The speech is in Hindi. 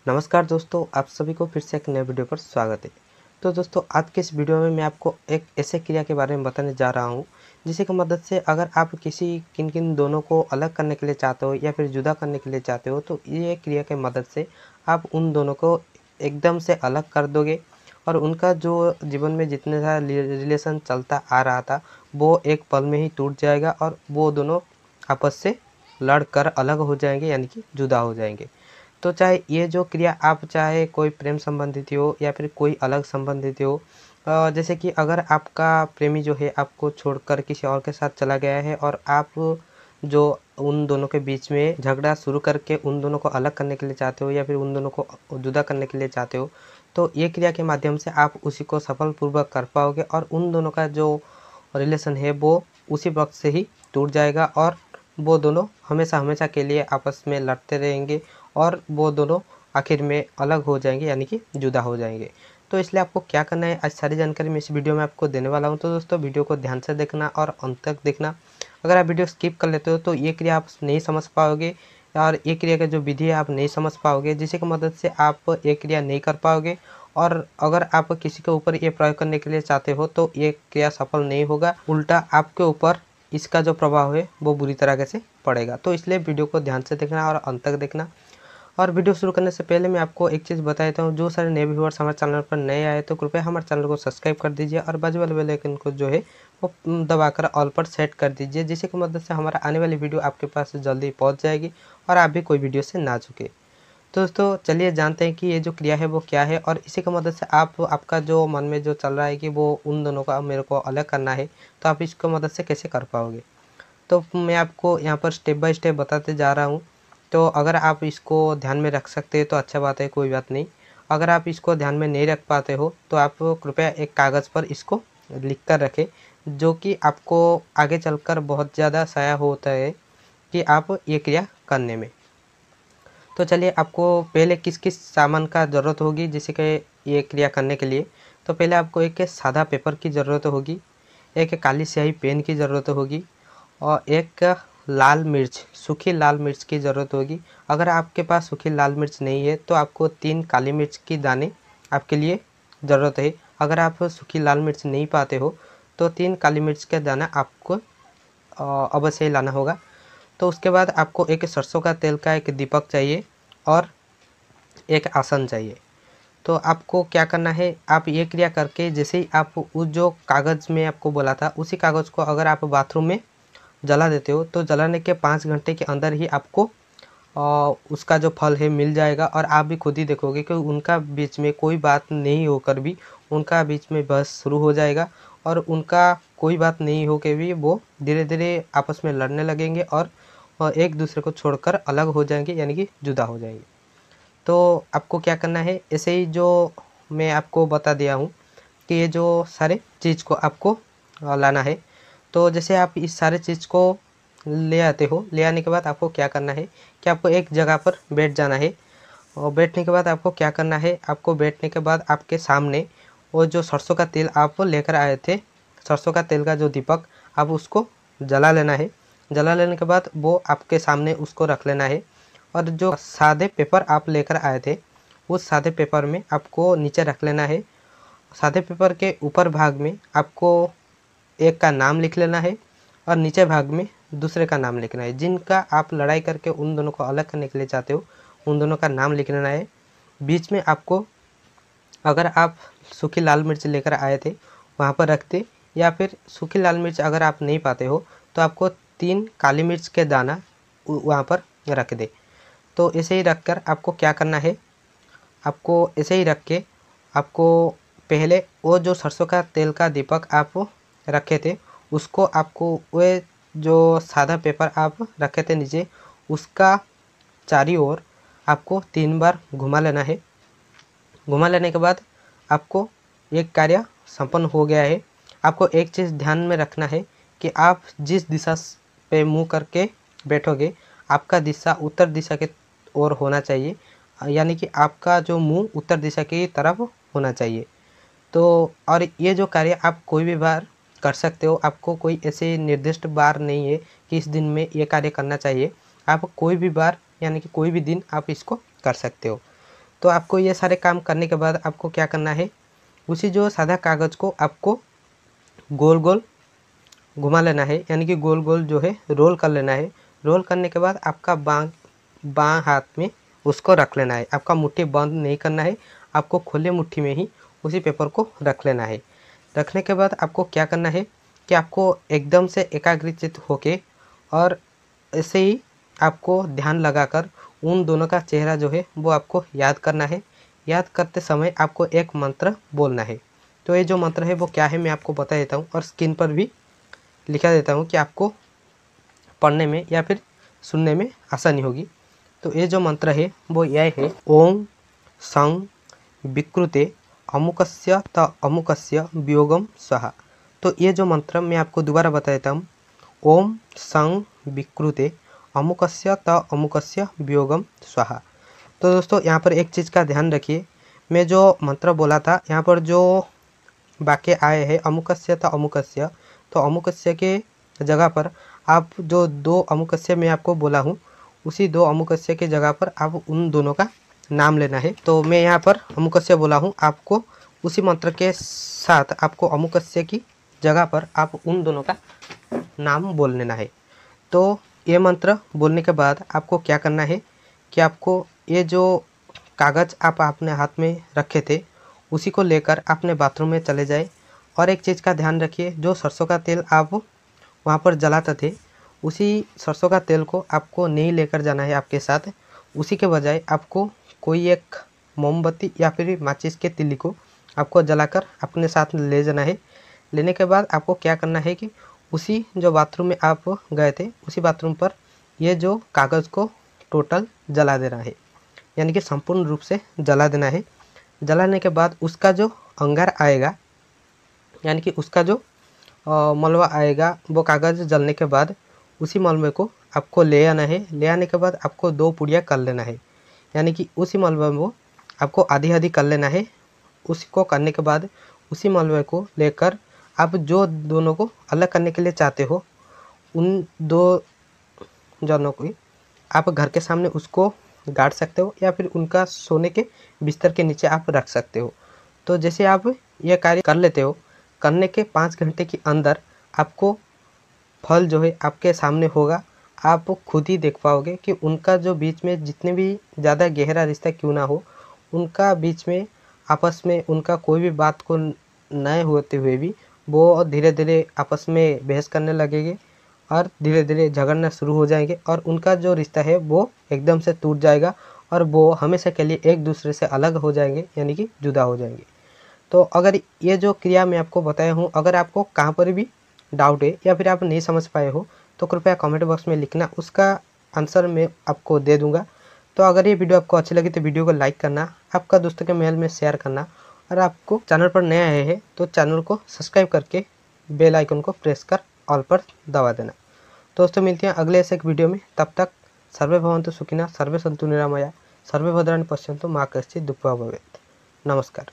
नमस्कार दोस्तों, आप सभी को फिर से एक नए वीडियो पर स्वागत है। तो दोस्तों, आज के इस वीडियो में मैं आपको एक ऐसे क्रिया के बारे में बताने जा रहा हूँ जिसकी मदद से अगर आप किसी किन दोनों को अलग करने के लिए चाहते हो या फिर जुदा करने के लिए चाहते हो, तो ये क्रिया की मदद से आप उन दोनों को एकदम से अलग कर दोगे और उनका जो जीवन में जितने सारा रिलेशन चलता आ रहा था वो एक पल में ही टूट जाएगा और वो दोनों आपस से लड़ कर अलग हो जाएंगे, यानी कि जुदा हो जाएंगे। तो चाहे ये जो क्रिया आप चाहे कोई प्रेम संबंधित हो या फिर कोई अलग संबंधित हो, जैसे कि अगर आपका प्रेमी जो है आपको छोड़कर किसी और के साथ चला गया है और आप जो उन दोनों के बीच में झगड़ा शुरू करके उन दोनों को अलग करने के लिए चाहते हो या फिर उन दोनों को जुदा करने के लिए चाहते हो, तो ये क्रिया के माध्यम से आप उसी को सफलपूर्वक कर पाओगे और उन दोनों का जो रिलेशन है वो उसी वक्त से ही टूट जाएगा और वो दोनों हमेशा हमेशा के लिए आपस में लड़ते रहेंगे और वो दोनों आखिर में अलग हो जाएंगे, यानी कि जुदा हो जाएंगे। तो इसलिए आपको क्या करना है, आज सारी जानकारी मैं इस वीडियो में आपको देने वाला हूं। तो दोस्तों, वीडियो को ध्यान से देखना और अंत तक देखना। अगर आप वीडियो स्किप कर लेते हो तो ये क्रिया आप नहीं समझ पाओगे और ये क्रिया का जो विधि है आप नहीं समझ पाओगे, जिसकी मदद से आप ये क्रिया नहीं कर पाओगे। और अगर आप किसी के ऊपर ये प्रयोग करने के लिए चाहते हो तो ये क्रिया सफल नहीं होगा, उल्टा आपके ऊपर इसका जो प्रभाव है वो बुरी तरह से पड़ेगा। तो इसलिए वीडियो को ध्यान से देखना और अंत तक देखना। और वीडियो शुरू करने से पहले मैं आपको एक चीज़ बता देता हूँ, जो सारे नए व्यूअर्स हमारे चैनल पर नए आए तो कृपया हमारे चैनल को सब्सक्राइब कर दीजिए और बाजू वाले बेल आइकन को जो है वो दबाकर ऑल पर सेट कर दीजिए, जिसकी मदद से हमारा आने वाली वीडियो आपके पास जल्दी पहुँच जाएगी और आप भी कोई वीडियो से ना चुके। तो दोस्तों, चलिए जानते हैं कि ये जो क्रिया है वो क्या है और इसी की मदद से आप आपका जो मन में जो चल रहा है कि वो उन दोनों का मेरे को अलग करना है, तो आप इसकी मदद से कैसे कर पाओगे। तो मैं आपको यहाँ पर स्टेप बाय स्टेप बताते जा रहा हूँ। तो अगर आप इसको ध्यान में रख सकते हैं तो अच्छा बात है, कोई बात नहीं। अगर आप इसको ध्यान में नहीं रख पाते हो तो आप कृपया एक कागज़ पर इसको लिख कर रखें, जो कि आपको आगे चलकर बहुत ज़्यादा सहायक होता है कि आप ये क्रिया करने में। तो चलिए, आपको पहले किस किस सामान का ज़रूरत होगी जिसे कि ये क्रिया करने के लिए। तो पहले आपको एक सादा पेपर की ज़रूरत होगी, एक काली स्याही पेन की ज़रूरत होगी और एक लाल मिर्च, सूखी लाल मिर्च की ज़रूरत होगी। अगर आपके पास सूखी लाल मिर्च नहीं है तो आपको 3 काली मिर्च की दाने आपके लिए ज़रूरत है। अगर आप सूखी लाल मिर्च नहीं पाते हो तो 3 काली मिर्च का दाना आपको अवश्य ही लाना होगा। तो उसके बाद आपको एक सरसों का तेल का एक दीपक चाहिए और एक आसन चाहिए। तो आपको क्या करना है, आप ये क्रिया करके जैसे ही आप उस जो कागज़ में आपको बोला था उसी कागज़ को अगर आप बाथरूम में जला देते हो तो जलाने के 5 घंटे के अंदर ही आपको उसका जो फल है मिल जाएगा और आप भी खुद ही देखोगे कि उनका बीच में कोई बात नहीं होकर भी उनका बीच में बहस शुरू हो जाएगा और उनका कोई बात नहीं हो के भी वो धीरे धीरे आपस में लड़ने लगेंगे और एक दूसरे को छोड़कर अलग हो जाएंगे, यानी कि जुदा हो जाएंगे। तो आपको क्या करना है, ऐसे ही जो मैं आपको बता दिया हूँ कि ये जो सारे चीज़ को आपको लाना है। तो जैसे आप इस सारे चीज़ को ले आते हो, ले आने के बाद आपको क्या करना है कि आपको एक जगह पर बैठ जाना है और बैठने के बाद आपको क्या करना है, आपको बैठने के बाद आपके सामने वो जो सरसों का तेल आप लेकर आए थे, सरसों का तेल का जो दीपक, आप उसको जला लेना है। जला लेने के बाद वो आपके सामने उसको रख लेना है और जो सादे पेपर आप लेकर आए थे उस सादे पेपर में आपको नीचे रख लेना है। सादे पेपर के ऊपर भाग में आपको एक का नाम लिख लेना है और नीचे भाग में दूसरे का नाम लिखना है। जिनका आप लड़ाई करके उन दोनों को अलग करने के लिए चाहते हो उन दोनों का नाम लिख लेना है। बीच में आपको, अगर आप सूखी लाल मिर्च लेकर आए थे वहाँ पर रखते, या फिर सूखी लाल मिर्च अगर आप नहीं पाते हो तो आपको 3 काली मिर्च के दाना वहाँ पर रख दे। तो ऐसे ही रख कर आपको क्या करना है, आपको ऐसे ही रख के आपको पहले वो जो सरसों का तेल का दीपक आप रखे थे उसको आपको वह जो सादा पेपर आप रखे थे नीचे उसका चारों ओर आपको 3 बार घुमा लेना है। घुमा लेने के बाद आपको एक कार्य संपन्न हो गया है। आपको एक चीज़ ध्यान में रखना है कि आप जिस दिशा पे मुँह करके बैठोगे आपका दिशा उत्तर दिशा के ओर होना चाहिए, यानी कि आपका जो मुंह उत्तर दिशा की तरफ होना चाहिए। तो और ये जो कार्य आप कोई भी बार कर सकते हो, आपको कोई ऐसे निर्दिष्ट बार नहीं है कि इस दिन में ये कार्य करना चाहिए। आप कोई भी बार, यानी कि कोई भी दिन आप इसको कर सकते हो। तो आपको ये सारे काम करने के बाद आपको क्या करना है, उसी जो सादा कागज़ को आपको गोल गोल घुमा लेना है, यानी कि गोल गोल जो है रोल कर लेना है। रोल करने के बाद आपका बाँ हाथ में उसको रख लेना है। आपका मुट्ठी बंद नहीं करना है, आपको खुले मुट्ठी में ही उसी पेपर को रख लेना है। रखने के बाद आपको क्या करना है कि आपको एकदम से एकाग्रचित होके और ऐसे ही आपको ध्यान लगाकर उन दोनों का चेहरा जो है वो आपको याद करना है। याद करते समय आपको एक मंत्र बोलना है। तो ये जो मंत्र है वो क्या है मैं आपको बता देता हूँ और स्क्रीन पर भी लिखा देता हूँ कि आपको पढ़ने में या फिर सुनने में आसानी होगी। तो ये जो मंत्र है वो यह है, ओम सं विकृते अमुकस्य त अमुकस्य वियोगम स्वाहा। तो ये जो मंत्र मैं आपको दोबारा बता देता हूँ, ओम सं विकृते अमुकस्य त अमुकस्य वियोगम स्वाहा। तो दोस्तों यहाँ पर एक चीज़ का ध्यान रखिए, मैं जो मंत्र बोला था यहाँ पर जो वाक्य आए हैं अमुकस्य त अमुकस्य, तो अमुकस्य के जगह पर आप जो दो अमुकस्य मैं आपको बोला हूँ उसी दो अमुकस्य के जगह पर आप उन दोनों का नाम लेना है। तो मैं यहाँ पर अमुकस्य बोला हूँ, आपको उसी मंत्र के साथ आपको अमुकस्य की जगह पर आप उन दोनों का नाम बोल लेना है। तो ये मंत्र बोलने के बाद आपको क्या करना है कि आपको ये जो कागज़ आप अपने हाथ में रखे थे उसी को लेकर अपने बाथरूम में चले जाए। और एक चीज़ का ध्यान रखिए, जो सरसों का तेल आप वहाँ पर जलाते थे उसी सरसों का तेल को आपको नहीं लेकर जाना है आपके साथ। उसी के बजाय आपको कोई एक मोमबत्ती या फिर माचिस के तिल्ली को आपको जलाकर अपने साथ ले जाना है। लेने के बाद आपको क्या करना है कि उसी जो बाथरूम में आप गए थे उसी बाथरूम पर ये जो कागज़ को टोटल जला देना है, यानी कि संपूर्ण रूप से जला देना है। जलाने के बाद उसका जो अंगार आएगा, यानी कि उसका जो मलबा आएगा, वो कागज़ जलने के बाद उसी मलबे को आपको ले आना है। ले आने के बाद आपको दो पुड़िया कर लेना है, यानी कि उसी मलबे में आपको आधी आधी कर लेना है। उसको करने के बाद उसी मलबे को लेकर आप जो दोनों को अलग करने के लिए चाहते हो उन दो जनों को आप घर के सामने उसको गाड़ सकते हो या फिर उनका सोने के बिस्तर के नीचे आप रख सकते हो। तो जैसे आप यह कार्य कर लेते हो, करने के 5 घंटे के अंदर आपको फल जो है आपके सामने होगा। आप खुद ही देख पाओगे कि उनका जो बीच में जितने भी ज़्यादा गहरा रिश्ता क्यों ना हो, उनका बीच में आपस में उनका कोई भी बात को न होते हुए भी वो धीरे धीरे आपस में बहस करने लगेंगे और धीरे धीरे झगड़ना शुरू हो जाएंगे और उनका जो रिश्ता है वो एकदम से टूट जाएगा और वो हमेशा के लिए एक दूसरे से अलग हो जाएंगे, यानी कि जुदा हो जाएंगे। तो अगर ये जो क्रिया मैं आपको बताया हूँ, अगर आपको कहाँ पर भी डाउट है या फिर आप नहीं समझ पाए हो तो कृपया कमेंट बॉक्स में लिखना, उसका आंसर मैं आपको दे दूँगा। तो अगर ये वीडियो आपको अच्छी लगी तो वीडियो को लाइक करना, आपका दोस्तों के मेल में शेयर करना और आपको चैनल पर नए आए हैं तो चैनल को सब्सक्राइब करके बेल आइकन को प्रेस कर ऑल पर दबा देना। दोस्तों मिलते हैं अगले ऐसे एक वीडियो में, तब तक सर्वे भवन्तु सुखिनः, सर्वे सन्तु निरामया, सर्वे भद्राणि पश्यन्तु, मा कश्चित् दुःखभाग् भवेत्। नमस्कार।